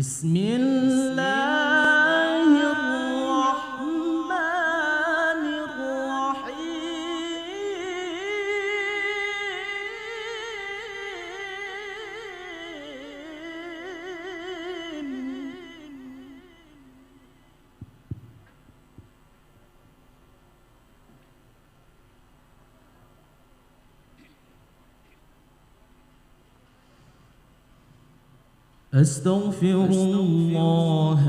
بسم الله الرحمن الرحيم. أستغفر الله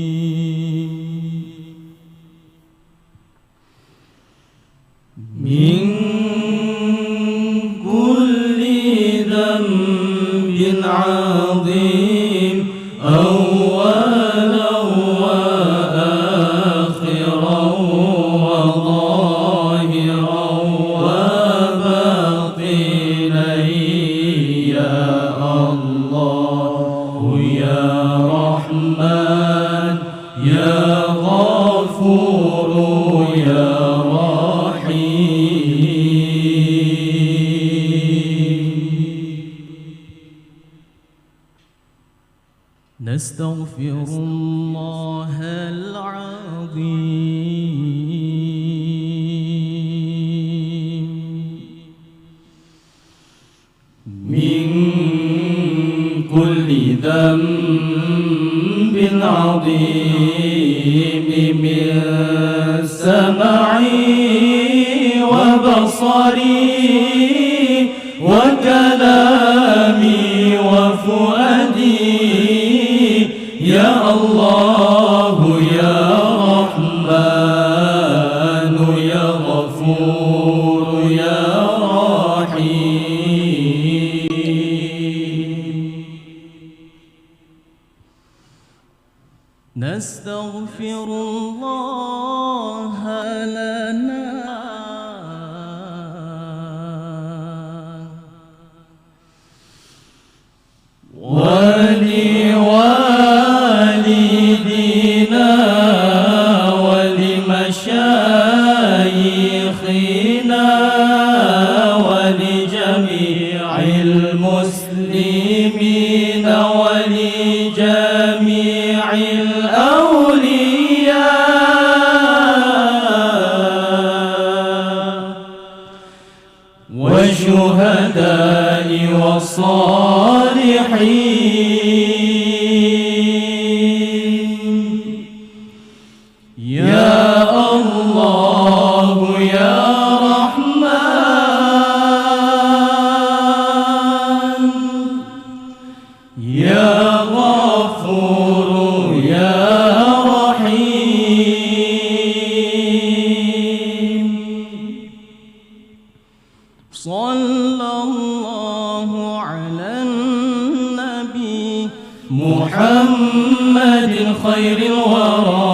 العظيم من كل ذنب عظيم أولا وآخرا وظاهرا وباطنا يا الله يا رحمن يا غفور يا نستغفر الله العظيم من كل ذنب عظيم من سمعي وبصري وكلامي وفؤادي يا الله يا رحمن يا غفور يا رحيم نستغفر الله لنا ولوالدينا ولمشايخنا ولجميع المسلمين ولجميع الأولياء والشهداء والصالحين يا الله يا رحمن يا غفور يا رحيم صلى الله على النبي محمد خير الورى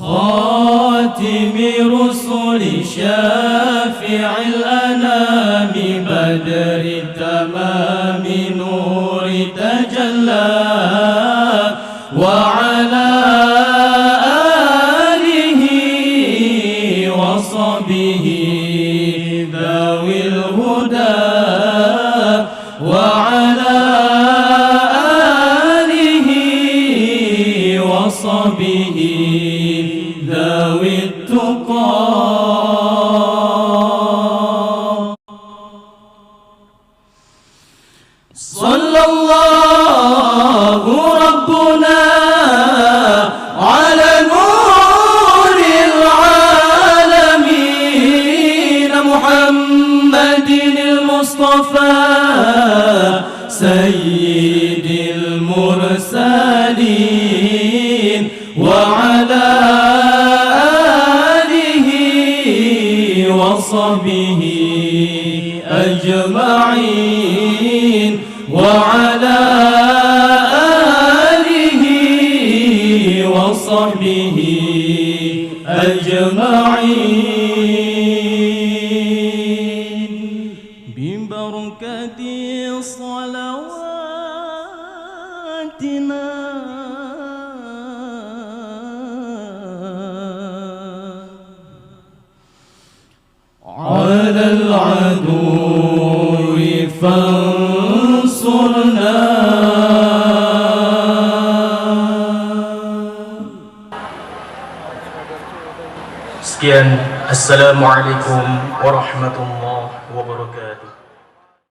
خاتم رسل شافع الأنام بدر تمام نور تجلى وعلى آله وصحبه ذوي الهدى وعلى آله وصحبه ذوي التقى صلى الله ربنا على نور العالمين محمد المصطفى سيد المرسلين وعلى آله وصحبه أجمعين وعلى آله وصحبه أجمعين ببركة صلواتنا على العدو فانصرنا. Sekian, Assalamualaikum warahmatullahi